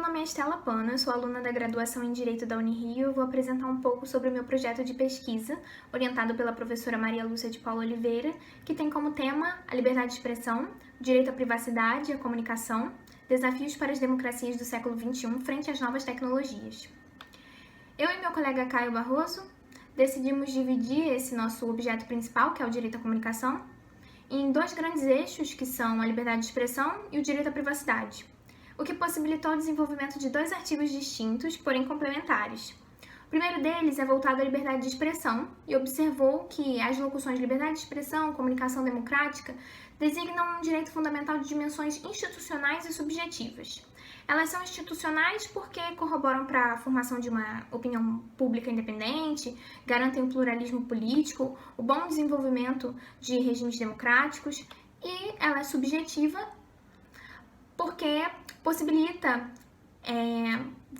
nome é Estela Pano, eu sou aluna da graduação em Direito da Unirio e eu vou apresentar um pouco sobre o meu projeto de pesquisa, orientado pela professora Maria Lúcia de Paula Oliveira, que tem como tema a liberdade de expressão, o direito à privacidade e à comunicação, desafios para as democracias do século XXI frente às novas tecnologias. Eu e meu colega Caio Barroso decidimos dividir esse nosso objeto principal, que é o direito à comunicação, em dois grandes eixos, que são a liberdade de expressão e o direito à privacidade, o que possibilitou o desenvolvimento de dois artigos distintos, porém complementares. O primeiro deles é voltado à liberdade de expressão e observou que as locuções liberdade de expressão, comunicação democrática, designam um direito fundamental de dimensões institucionais e subjetivas. Elas são institucionais porque corroboram para a formação de uma opinião pública independente, garantem o pluralismo político, o bom desenvolvimento de regimes democráticos, e ela é subjetiva porque possibilita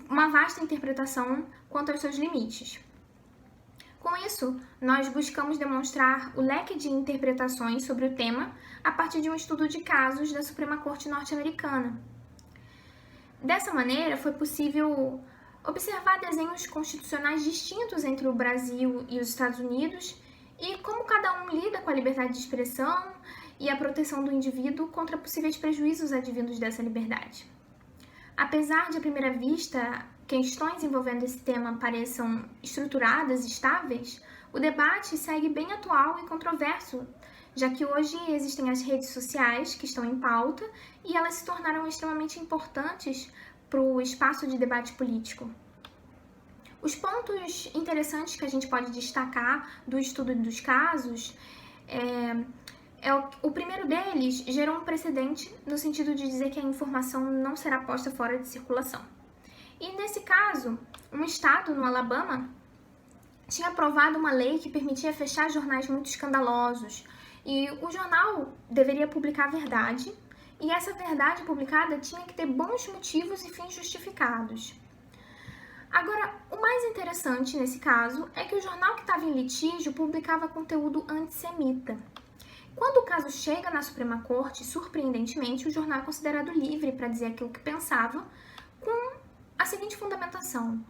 uma vasta interpretação quanto aos seus limites. Com isso, nós buscamos demonstrar o leque de interpretações sobre o tema a partir de um estudo de casos da Suprema Corte norte-americana. Dessa maneira, foi possível observar desenhos constitucionais distintos entre o Brasil e os Estados Unidos e como cada um lida com a liberdade de expressão e a proteção do indivíduo contra possíveis prejuízos advindos dessa liberdade. Apesar de, à primeira vista, questões envolvendo esse tema pareçam estruturadas e estáveis, o debate segue bem atual e controverso, já que hoje existem as redes sociais que estão em pauta e elas se tornaram extremamente importantes para o espaço de debate político. Os pontos interessantes que a gente pode destacar do estudo dos casos o primeiro deles gerou um precedente no sentido de dizer que a informação não será posta fora de circulação. E nesse caso, um estado no Alabama tinha aprovado uma lei que permitia fechar jornais muito escandalosos, e o jornal deveria publicar a verdade, e essa verdade publicada tinha que ter bons motivos e fins justificados. Agora, o mais interessante nesse caso é que o jornal que estava em litígio publicava conteúdo antissemita. Quando o caso chega na Suprema Corte, surpreendentemente, o jornal é considerado livre para dizer aquilo que pensava, com a seguinte fundamentação: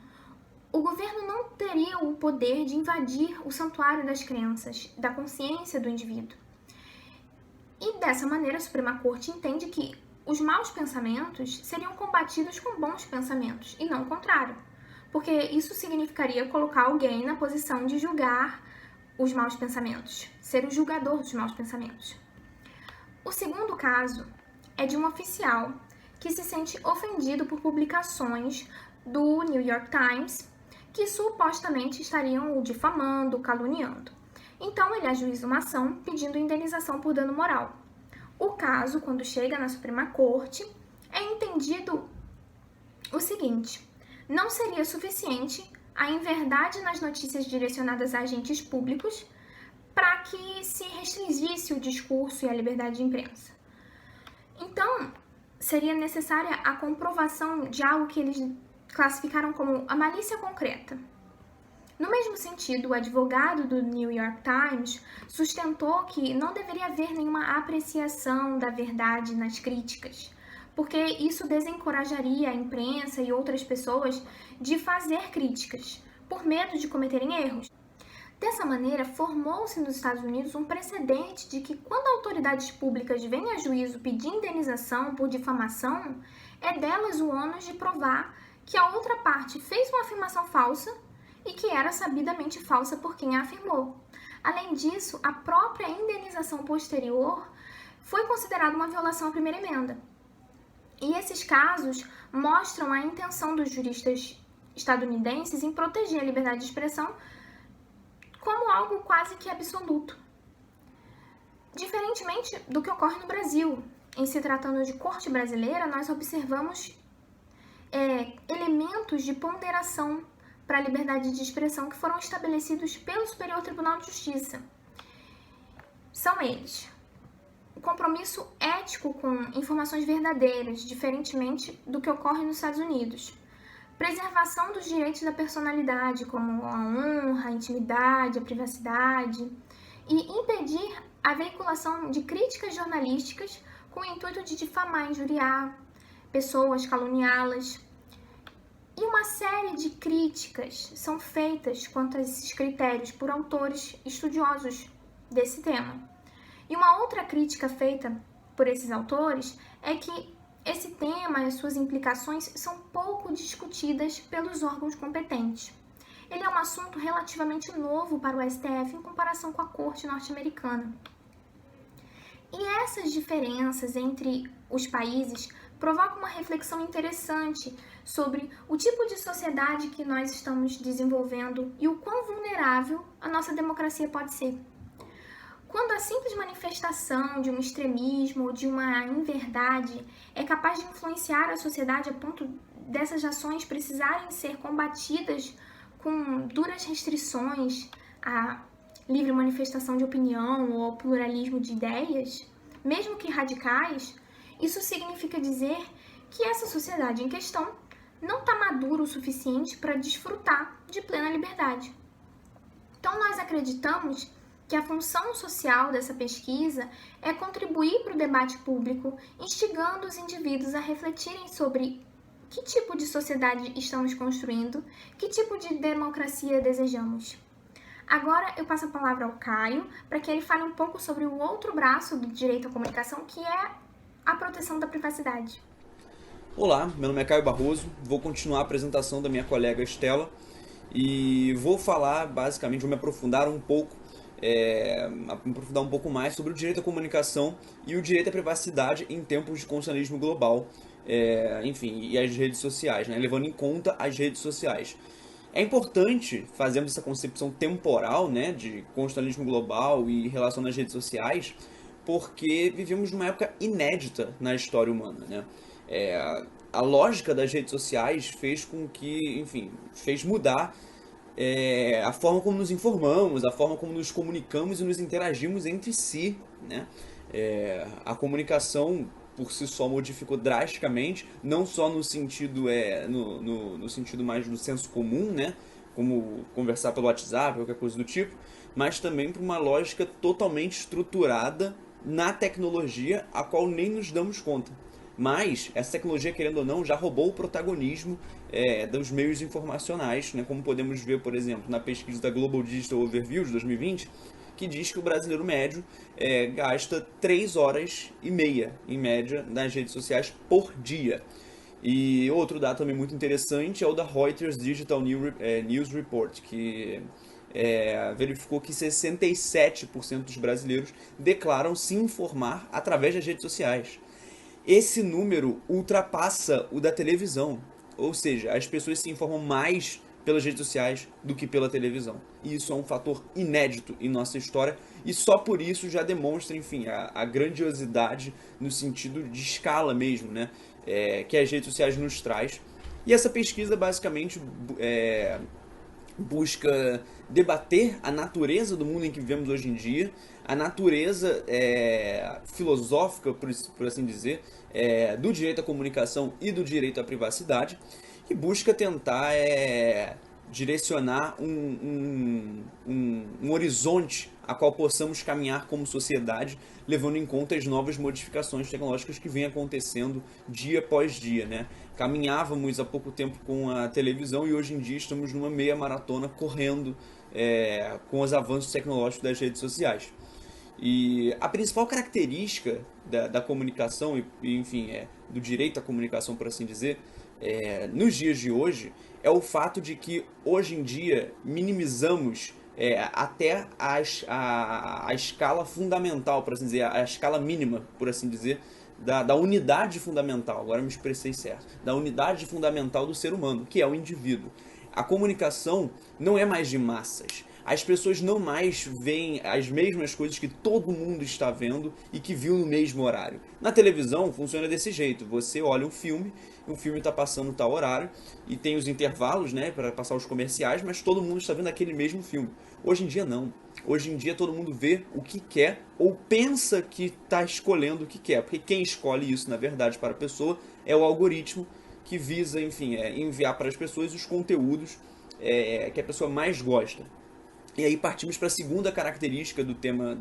o governo não teria o poder de invadir o santuário das crenças, da consciência do indivíduo. E dessa maneira, a Suprema Corte entende que os maus pensamentos seriam combatidos com bons pensamentos, e não o contrário, porque isso significaria colocar alguém na posição de julgar os maus pensamentos, ser o julgador dos maus pensamentos. O segundo caso é de um oficial que se sente ofendido por publicações do New York Times que supostamente estariam o difamando, caluniando. Então ele ajuiza uma ação pedindo indenização por dano moral. O caso, quando chega na Suprema Corte, é entendido o seguinte: não seria suficiente a inverdade nas notícias direcionadas a agentes públicos para que se restringisse o discurso e a liberdade de imprensa. Então, seria necessária a comprovação de algo que eles classificaram como a malícia concreta. No mesmo sentido, o advogado do New York Times sustentou que não deveria haver nenhuma apreciação da verdade nas críticas, porque isso desencorajaria a imprensa e outras pessoas de fazer críticas, por medo de cometerem erros. Dessa maneira, formou-se nos Estados Unidos um precedente de que quando autoridades públicas vêm a juízo pedir indenização por difamação, é delas o ônus de provar que a outra parte fez uma afirmação falsa e que era sabidamente falsa por quem a afirmou. Além disso, a própria indenização posterior foi considerada uma violação à primeira emenda. E esses casos mostram a intenção dos juristas estadunidenses em proteger a liberdade de expressão como algo quase que absoluto. Diferentemente do que ocorre no Brasil, em se tratando de corte brasileira, nós observamos elementos de ponderação para a liberdade de expressão que foram estabelecidos pelo Superior Tribunal de Justiça. São eles: o compromisso ético com informações verdadeiras, diferentemente do que ocorre nos Estados Unidos. Preservação dos direitos da personalidade, como a honra, a intimidade, a privacidade. E impedir a veiculação de críticas jornalísticas com o intuito de difamar, injuriar pessoas, caluniá-las. E uma série de críticas são feitas quanto a esses critérios por autores estudiosos desse tema. E uma outra crítica feita por esses autores é que esse tema e as suas implicações são pouco discutidas pelos órgãos competentes. Ele é um assunto relativamente novo para o STF em comparação com a Corte norte-americana. E essas diferenças entre os países provocam uma reflexão interessante sobre o tipo de sociedade que nós estamos desenvolvendo e o quão vulnerável a nossa democracia pode ser. Quando a simples manifestação de um extremismo ou de uma inverdade é capaz de influenciar a sociedade a ponto dessas ações precisarem ser combatidas com duras restrições à livre manifestação de opinião ou ao pluralismo de ideias, mesmo que radicais, isso significa dizer que essa sociedade em questão não está madura o suficiente para desfrutar de plena liberdade. Então, nós acreditamos que a função social dessa pesquisa é contribuir para o debate público, instigando os indivíduos a refletirem sobre que tipo de sociedade estamos construindo, que tipo de democracia desejamos. Agora eu passo a palavra ao Caio, para que ele fale um pouco sobre o outro braço do direito à comunicação, que é a proteção da privacidade. Olá, meu nome é Caio Barroso, vou continuar a apresentação da minha colega Estela e vou falar basicamente, vou me aprofundar um pouco mais sobre o direito à comunicação e o direito à privacidade em tempos de constitucionalismo global, e as redes sociais, né, levando em conta as redes sociais. É importante fazermos essa concepção temporal, né, de constitucionalismo global e relação às redes sociais, porque vivemos numa época inédita na história humana, né? A lógica das redes sociais fez com que, fez mudar a forma como nos informamos, a forma como nos comunicamos e nos interagimos entre si, né? A comunicação por si só modificou drasticamente, não só no sentido, no sentido mais do senso comum, né? Como conversar pelo WhatsApp, qualquer coisa do tipo, mas também para uma lógica totalmente estruturada na tecnologia, a qual nem nos damos conta. Mas essa tecnologia, querendo ou não, já roubou o protagonismo dos meios informacionais, né? Como podemos ver, por exemplo, na pesquisa da Global Digital Overview de 2020, que diz que o brasileiro médio gasta 3 horas e meia, em média, nas redes sociais por dia. E outro dado também muito interessante é o da Reuters Digital News Report, que verificou que 67% dos brasileiros declaram se informar através das redes sociais. Esse número ultrapassa o da televisão, ou seja, as pessoas se informam mais pelas redes sociais do que pela televisão. E isso é um fator inédito em nossa história e só por isso já demonstra, a grandiosidade no sentido de escala mesmo, né, que as redes sociais nos traz. E essa pesquisa basicamente busca debater a natureza do mundo em que vivemos hoje em dia, a natureza filosófica, por assim dizer, do direito à comunicação e do direito à privacidade, e busca tentar direcionar um horizonte a qual possamos caminhar como sociedade, levando em conta as novas modificações tecnológicas que vêm acontecendo dia após dia, né? Caminhávamos há pouco tempo com a televisão e hoje em dia estamos numa meia maratona correndo com os avanços tecnológicos das redes sociais. E a principal característica da comunicação do direito à comunicação, por assim dizer, nos dias de hoje, é o fato de que hoje em dia minimizamos até a escala fundamental, por assim dizer, a escala mínima, por assim dizer, da unidade fundamental, agora me expressei certo, da unidade fundamental do ser humano, que é o indivíduo. A comunicação não é mais de massas. As pessoas não mais veem as mesmas coisas que todo mundo está vendo e que viu no mesmo horário. Na televisão funciona desse jeito, você olha um filme, o filme está passando tal horário e tem os intervalos, né, para passar os comerciais, mas todo mundo está vendo aquele mesmo filme. Hoje em dia não. Hoje em dia todo mundo vê o que quer ou pensa que está escolhendo o que quer, porque quem escolhe isso, na verdade, para a pessoa é o algoritmo que visa, enviar para as pessoas os conteúdos que a pessoa mais gosta. E aí partimos para a segunda característica do tema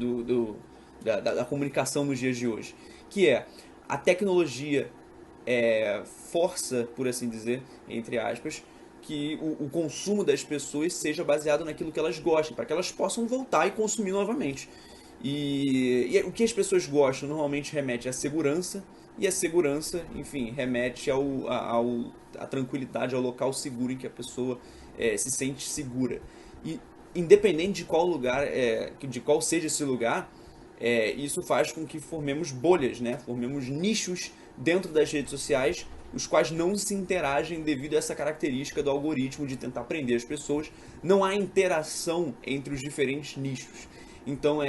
da comunicação nos dias de hoje, que é a tecnologia força, por assim dizer, entre aspas, que o consumo das pessoas seja baseado naquilo que elas gostam, para que elas possam voltar e consumir novamente. E o que as pessoas gostam normalmente remete à segurança, e a segurança, enfim, remete à tranquilidade, ao local seguro em que a pessoa se sente segura. E independente de qual lugar, de qual seja esse lugar, isso faz com que formemos bolhas, né? Formemos nichos dentro das redes sociais, os quais não se interagem devido a essa característica do algoritmo de tentar prender as pessoas. Não há interação entre os diferentes nichos. Então,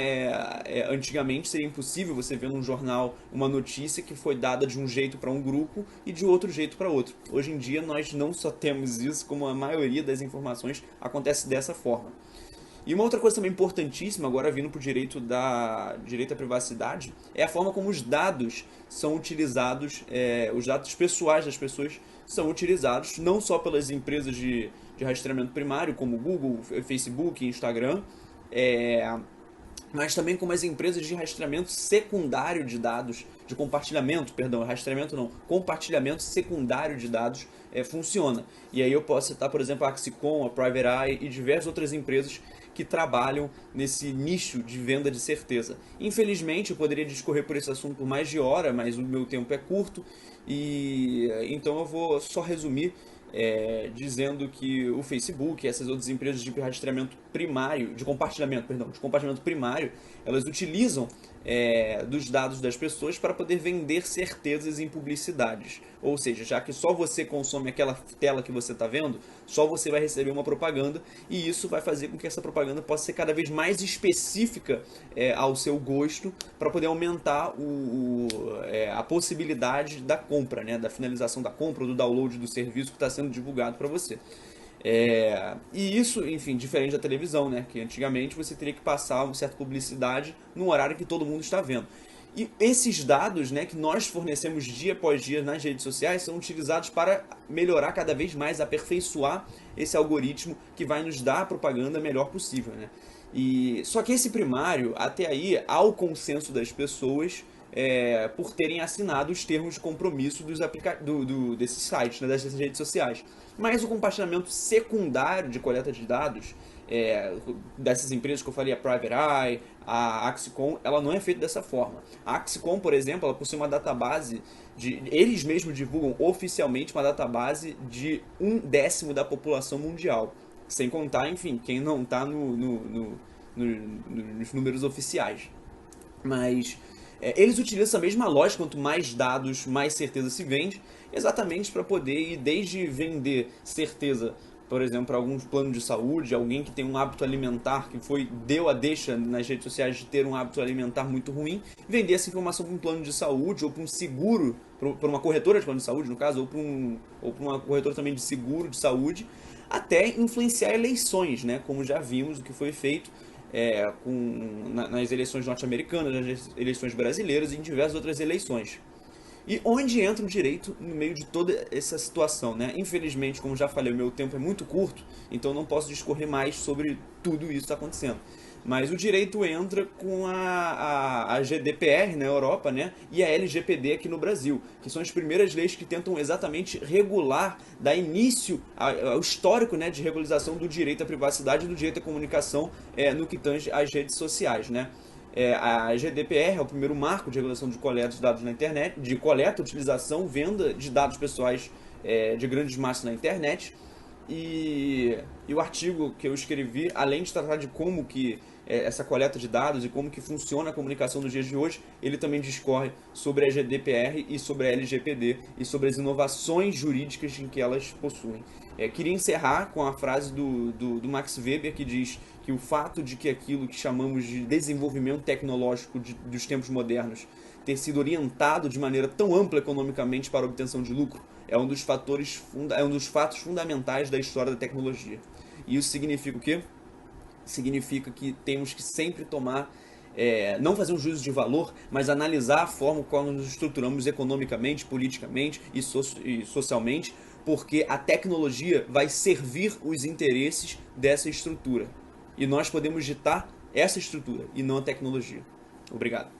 antigamente seria impossível você ver num jornal uma notícia que foi dada de um jeito para um grupo e de outro jeito para outro. Hoje em dia, nós não só temos isso, como a maioria das informações acontece dessa forma. E uma outra coisa também importantíssima, agora vindo para o direito à privacidade, é a forma como os dados são utilizados, os dados pessoais das pessoas são utilizados não só pelas empresas de rastreamento primário, como Google, Facebook, Instagram, mas também como as empresas de rastreamento secundário de dados, de compartilhamento, perdão, rastreamento não, compartilhamento secundário de dados funciona. E aí eu posso citar, por exemplo, a Axicom, a Private Eye e diversas outras empresas que trabalham nesse nicho de venda de certeza. Infelizmente, eu poderia discorrer por esse assunto por mais de hora, mas o meu tempo é curto, e então eu vou só resumir dizendo que o Facebook e essas outras empresas de rastreamento primário, de compartilhamento primário, elas utilizam dos dados das pessoas para poder vender certezas em publicidades. Ou seja, já que só você consome aquela tela que você está vendo, só você vai receber uma propaganda, e isso vai fazer com que essa propaganda possa ser cada vez mais específica ao seu gosto, para poder aumentar a possibilidade da compra, né, da finalização da compra ou do download do serviço que está sendo divulgado para você. E isso, enfim, diferente da televisão, né? Que antigamente você teria que passar uma certa publicidade num horário que todo mundo está vendo. E esses dados, né, que nós fornecemos dia após dia nas redes sociais são utilizados para melhorar cada vez mais, aperfeiçoar esse algoritmo que vai nos dar a propaganda melhor possível, né? Só que esse primário, até aí, há o consenso das pessoas por terem assinado os termos de compromisso desses sites, né, dessas redes sociais. Mas o compartilhamento secundário de coleta de dados dessas empresas que eu falei, a Private Eye, a Axicom, ela não é feita dessa forma. A Axicom, por exemplo, ela possui uma database eles mesmos divulgam oficialmente uma database de 1/10 da população mundial. Sem contar, enfim, quem não está nos números oficiais. Mas eles utilizam essa mesma lógica, quanto mais dados, mais certeza se vende, exatamente para poder ir desde vender certeza, por exemplo, para algum plano de saúde, alguém que tem um hábito alimentar, que deu a deixa nas redes sociais de ter um hábito alimentar muito ruim, vender essa informação para um plano de saúde, ou para um seguro, para uma corretora de plano de saúde, no caso, ou para uma corretora também de seguro de saúde, até influenciar eleições, né? Como já vimos o que foi feito nas eleições norte-americanas, nas eleições brasileiras e em diversas outras eleições. E onde entra o direito no meio de toda essa situação, né? Infelizmente, como já falei, o meu tempo é muito curto, então não posso discorrer mais sobre tudo isso que está acontecendo. Mas o direito entra com a GDPR na Europa, né? E a LGPD aqui no Brasil, que são as primeiras leis que tentam exatamente regular, dar início ao histórico, né, de regularização do direito à privacidade e do direito à comunicação no que tange às redes sociais, né? A GDPR é o primeiro marco de regulação de coleta de dados na internet, de coleta, utilização, venda de dados pessoais de grandes massas na internet. E o artigo que eu escrevi, além de tratar de como que essa coleta de dados e como que funciona a comunicação nos dias de hoje, ele também discorre sobre a GDPR e sobre a LGPD e sobre as inovações jurídicas em que elas possuem. Queria encerrar com a frase do Max Weber, que diz que o fato de que aquilo que chamamos de desenvolvimento tecnológico dos tempos modernos ter sido orientado de maneira tão ampla economicamente para a obtenção de lucro é um dos fatos fundamentais da história da tecnologia. E isso significa o quê? Significa que temos que sempre tomar, não fazer um juízo de valor, mas analisar a forma como nos estruturamos economicamente, politicamente e socialmente, porque a tecnologia vai servir os interesses dessa estrutura. E nós podemos ditar essa estrutura e não a tecnologia. Obrigado.